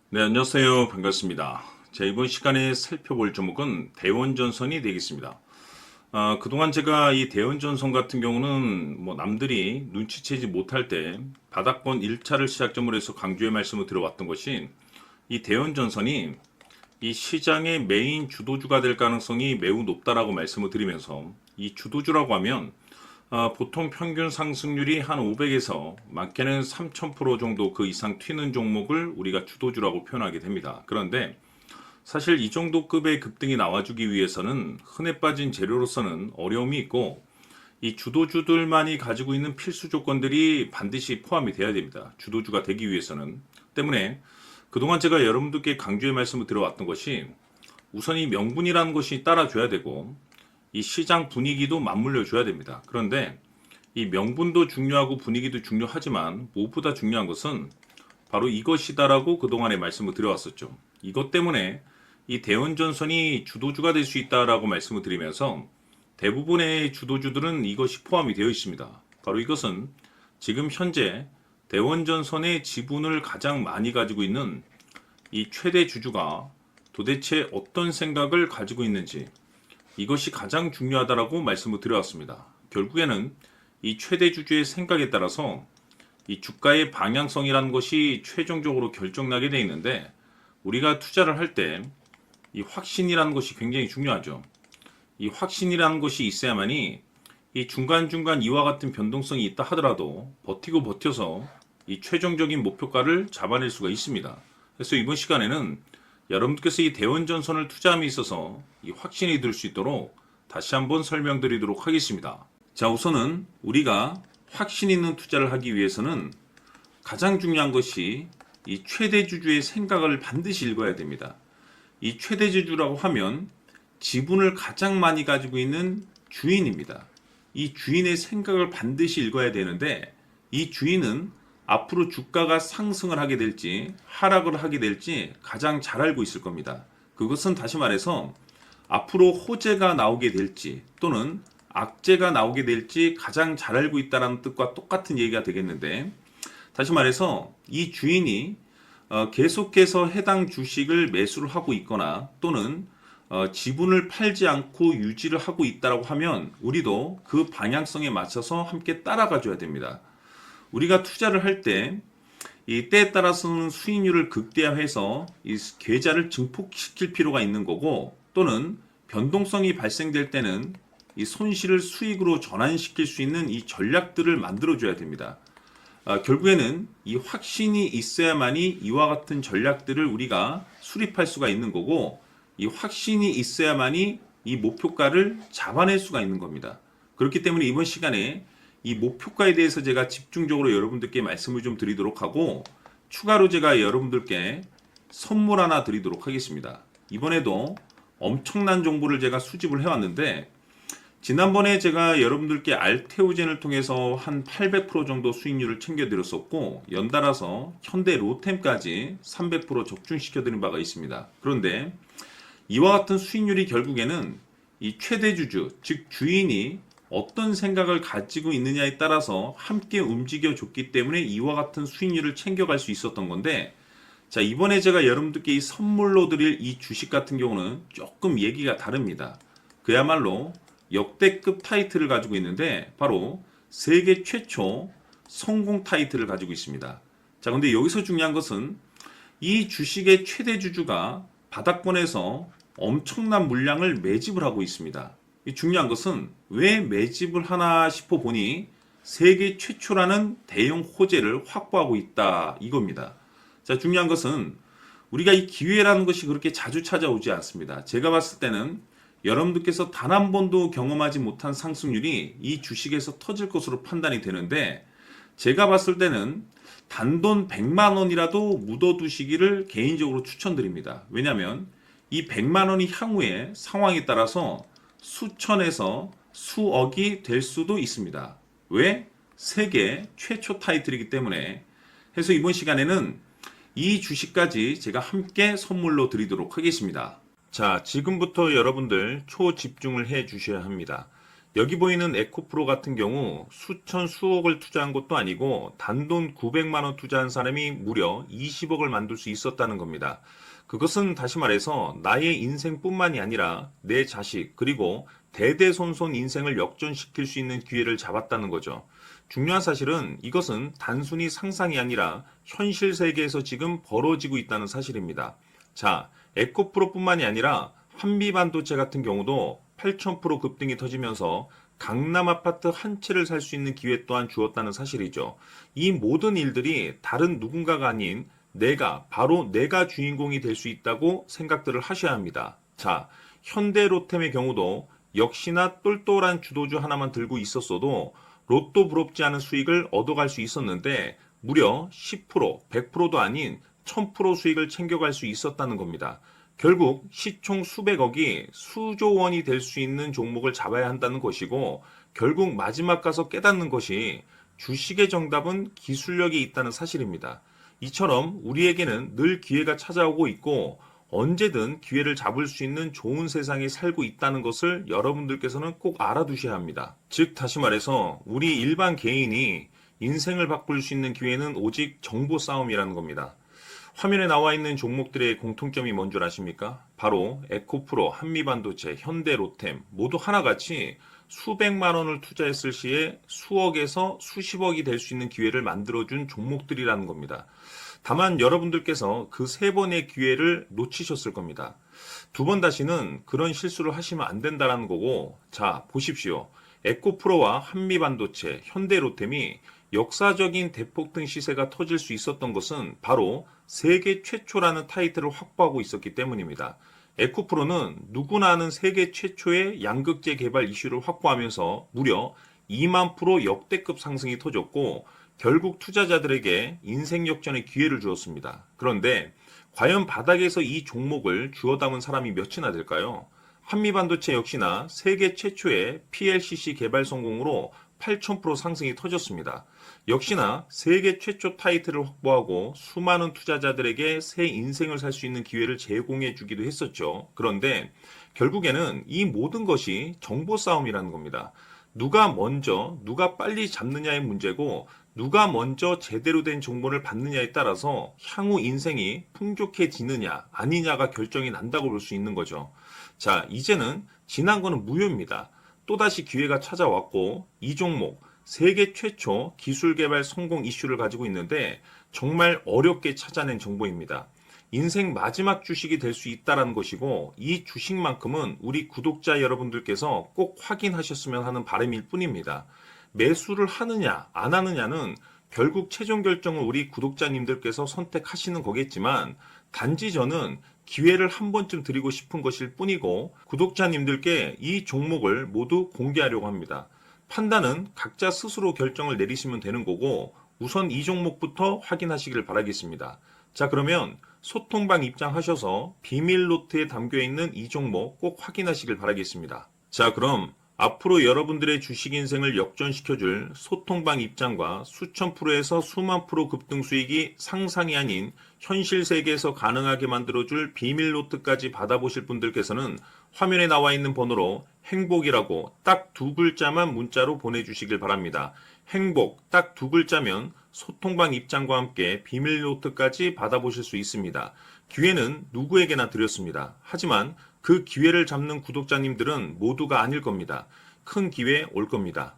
네, 안녕하세요. 반갑습니다. 자, 이번 시간에 살펴볼 종목은 대원전선이 되겠습니다. 그동안 제가 이 대원전선 같은 경우는 뭐 남들이 눈치채지 못할 때 바닥권 1차를 시작점으로 해서 강조의 말씀을 들어왔던 것이 이 대원전선이 이 시장의 메인 주도주가 될 가능성이 매우 높다라고 말씀을 드리면서 이 주도주라고 하면 보통 평균 상승률이 한 500에서 많게는 3000% 정도 그 이상 튀는 종목을 우리가 주도주라고 표현하게 됩니다. 그런데 사실 이 정도 급의 급등이 나와주기 위해서는 흔해 빠진 재료로서는 어려움이 있고 이 주도주들만이 가지고 있는 필수 조건들이 반드시 포함이 돼야 됩니다. 주도주가 되기 위해서는. 때문에 그동안 제가 여러분들께 강조의 말씀을 드려왔던 것이 우선 이 명분이라는 것이 따라줘야 되고 이 시장 분위기도 맞물려 줘야 됩니다. 그런데 이 명분도 중요하고 분위기도 중요하지만 무엇보다 중요한 것은 바로 이것이다라고 그동안에 말씀을 드려왔었죠. 이것 때문에 이 대원전선이 주도주가 될 수 있다라고 말씀을 드리면서 대부분의 주도주들은 이것이 포함이 되어 있습니다. 바로 이것은 지금 현재 대원전선의 지분을 가장 많이 가지고 있는 이 최대 주주가 도대체 어떤 생각을 가지고 있는지 이것이 가장 중요하다라고 말씀을 드려왔습니다. 결국에는 이 최대 주주의 생각에 따라서 이 주가의 방향성이라는 것이 최종적으로 결정나게 되어 있는데 우리가 투자를 할 때 이 확신이라는 것이 굉장히 중요하죠. 이 확신이라는 것이 있어야만이 이 중간중간 이와 같은 변동성이 있다 하더라도 버티고 버텨서 이 최종적인 목표가를 잡아낼 수가 있습니다. 그래서 이번 시간에는 여러분들께서 이 대원전선을 투자함에 있어서 이 확신이 들 수 있도록 다시 한번 설명드리도록 하겠습니다. 자, 우선은 우리가 확신 있는 투자를 하기 위해서는 가장 중요한 것이 이 최대 주주의 생각을 반드시 읽어야 됩니다. 이 최대 주주라고 하면 지분을 가장 많이 가지고 있는 주인입니다. 이 주인의 생각을 반드시 읽어야 되는데 이 주인은 앞으로 주가가 상승을 하게 될지 하락을 하게 될지 가장 잘 알고 있을 겁니다. 그것은 다시 말해서 앞으로 호재가 나오게 될지 또는 악재가 나오게 될지 가장 잘 알고 있다는 뜻과 똑같은 얘기가 되겠는데 다시 말해서 이 주인이 계속해서 해당 주식을 매수를 하고 있거나 또는 지분을 팔지 않고 유지를 하고 있다고 하면 우리도 그 방향성에 맞춰서 함께 따라가 줘야 됩니다. 우리가 투자를 할 때 이 때에 따라서는 수익률을 극대화해서 이 계좌를 증폭시킬 필요가 있는 거고 또는 변동성이 발생될 때는 이 손실을 수익으로 전환시킬 수 있는 이 전략들을 만들어 줘야 됩니다. 결국에는 이 확신이 있어야만이 이와 같은 전략들을 우리가 수립할 수가 있는 거고 이 확신이 있어야만이 이 목표가를 잡아낼 수가 있는 겁니다. 그렇기 때문에 이번 시간에 이 목표가에 대해서 제가 집중적으로 여러분들께 말씀을 좀 드리도록 하고 추가로 제가 여러분들께 선물 하나 드리도록 하겠습니다. 이번에도 엄청난 정보를 제가 수집을 해왔는데 지난번에 제가 여러분들께 알테오젠을 통해서 한 800% 정도 수익률을 챙겨드렸었고 연달아서 현대 로템까지 300% 적중시켜드린 바가 있습니다. 그런데 이와 같은 수익률이 결국에는 이 최대 주주, 즉 주인이 어떤 생각을 가지고 있느냐에 따라서 함께 움직여 줬기 때문에 이와 같은 수익률을 챙겨갈 수 있었던 건데 자, 이번에 제가 여러분들께 이 선물로 드릴 이 주식 같은 경우는 조금 얘기가 다릅니다. 그야말로 역대급 타이틀을 가지고 있는데 바로 세계 최초 성공 타이틀을 가지고 있습니다. 자, 근데 여기서 중요한 것은 이 주식의 최대 주주가 바닥권에서 엄청난 물량을 매집을 하고 있습니다. 중요한 것은 왜 매집을 하나 싶어 보니 세계 최초라는 대형 호재를 확보하고 있다 이겁니다. 자, 중요한 것은 우리가 이 기회라는 것이 그렇게 자주 찾아오지 않습니다. 제가 봤을 때는 여러분들께서 단 한 번도 경험하지 못한 상승률이 이 주식에서 터질 것으로 판단이 되는데 제가 봤을 때는 단돈 100만 원이라도 묻어두시기를 개인적으로 추천드립니다. 왜냐하면 이 100만 원이 향후에 상황에 따라서 수천에서 수억이 될 수도 있습니다. 왜? 세계 최초 타이틀이기 때문에. 해서 이번 시간에는 이 주식까지 제가 함께 선물로 드리도록 하겠습니다. 자, 지금부터 여러분들 초집중을 해 주셔야 합니다. 여기 보이는 에코프로 같은 경우 수천 수억을 투자한 것도 아니고 단돈 900만 원 투자한 사람이 무려 20억을 만들 수 있었다는 겁니다. 그것은 다시 말해서 나의 인생뿐만이 아니라 내 자식 그리고 대대손손 인생을 역전시킬 수 있는 기회를 잡았다는 거죠. 중요한 사실은 이것은 단순히 상상이 아니라 현실 세계에서 지금 벌어지고 있다는 사실입니다. 자, 에코프로뿐만이 아니라 한미반도체 같은 경우도 8,000% 급등이 터지면서 강남 아파트 한 채를 살 수 있는 기회 또한 주었다는 사실이죠. 이 모든 일들이 다른 누군가가 아닌 바로 내가 주인공이 될 수 있다고 생각들을 하셔야 합니다. 자, 현대로템의 경우도 역시나 똘똘한 주도주 하나만 들고 있었어도 로또 부럽지 않은 수익을 얻어갈 수 있었는데 무려 10%, 100%도 아닌 1000% 수익을 챙겨갈 수 있었다는 겁니다. 결국 시총 수백억이 수조 원이 될 수 있는 종목을 잡아야 한다는 것이고 결국 마지막 가서 깨닫는 것이 주식의 정답은 기술력이 있다는 사실입니다. 이처럼 우리에게는 늘 기회가 찾아오고 있고 언제든 기회를 잡을 수 있는 좋은 세상에 살고 있다는 것을 여러분들께서는 꼭 알아두셔야 합니다. 즉 다시 말해서 우리 일반 개인이 인생을 바꿀 수 있는 기회는 오직 정보 싸움이라는 겁니다. 화면에 나와 있는 종목들의 공통점이 뭔 줄 아십니까? 바로 에코프로, 한미반도체, 현대로템 모두 하나같이 수백만 원을 투자했을 시에 수억에서 수십억이 될 수 있는 기회를 만들어준 종목들이라는 겁니다. 다만 여러분들께서 그 세 번의 기회를 놓치셨을 겁니다. 두 번 다시는 그런 실수를 하시면 안 된다는 거고, 자, 보십시오. 에코프로와 한미반도체, 현대로템이 역사적인 대폭등 시세가 터질 수 있었던 것은 바로 세계 최초라는 타이틀을 확보하고 있었기 때문입니다. 에코프로는 누구나 아는 세계 최초의 양극재 개발 이슈를 확보하면서 무려 2만 프로 역대급 상승이 터졌고 결국 투자자들에게 인생 역전의 기회를 주었습니다. 그런데 과연 바닥에서 이 종목을 주워 담은 사람이 몇이나 될까요? 한미반도체 역시나 세계 최초의 PLCC 개발 성공으로 8,000% 상승이 터졌습니다. 역시나 세계 최초 타이틀을 확보하고 수많은 투자자들에게 새 인생을 살 수 있는 기회를 제공해 주기도 했었죠. 그런데 결국에는 이 모든 것이 정보 싸움이라는 겁니다. 누가 먼저, 누가 빨리 잡느냐의 문제고 누가 먼저 제대로 된 정보를 받느냐에 따라서 향후 인생이 풍족해지느냐 아니냐가 결정이 난다고 볼 수 있는 거죠. 자, 이제는 지난 거는 무효입니다. 또다시 기회가 찾아왔고 이 종목 세계 최초 기술 개발 성공 이슈를 가지고 있는데 정말 어렵게 찾아낸 정보입니다. 인생 마지막 주식이 될 수 있다는 것이고 이 주식만큼은 우리 구독자 여러분들께서 꼭 확인하셨으면 하는 바람일 뿐입니다. 매수를 하느냐 안 하느냐는 결국 최종 결정을 우리 구독자님들께서 선택하시는 거겠지만 단지 저는 기회를 한 번쯤 드리고 싶은 것일 뿐이고 구독자님들께 이 종목을 모두 공개하려고 합니다. 판단은 각자 스스로 결정을 내리시면 되는 거고 우선 이 종목부터 확인하시길 바라겠습니다. 자, 그러면 소통방 입장하셔서 비밀 노트에 담겨 있는 이 종목 꼭 확인하시길 바라겠습니다. 자, 그럼 앞으로 여러분들의 주식 인생을 역전시켜줄 소통방 입장과 수천 프로에서 수만 프로 급등 수익이 상상이 아닌 현실 세계에서 가능하게 만들어줄 비밀 노트까지 받아보실 분들께서는 화면에 나와 있는 번호로 행복이라고 딱 두 글자만 문자로 보내주시길 바랍니다. 행복 딱 두 글자면 소통방 입장과 함께 비밀 노트까지 받아보실 수 있습니다. 기회는 누구에게나 드렸습니다. 하지만 그 기회를 잡는 구독자님들은 모두가 아닐 겁니다. 큰 기회 올 겁니다.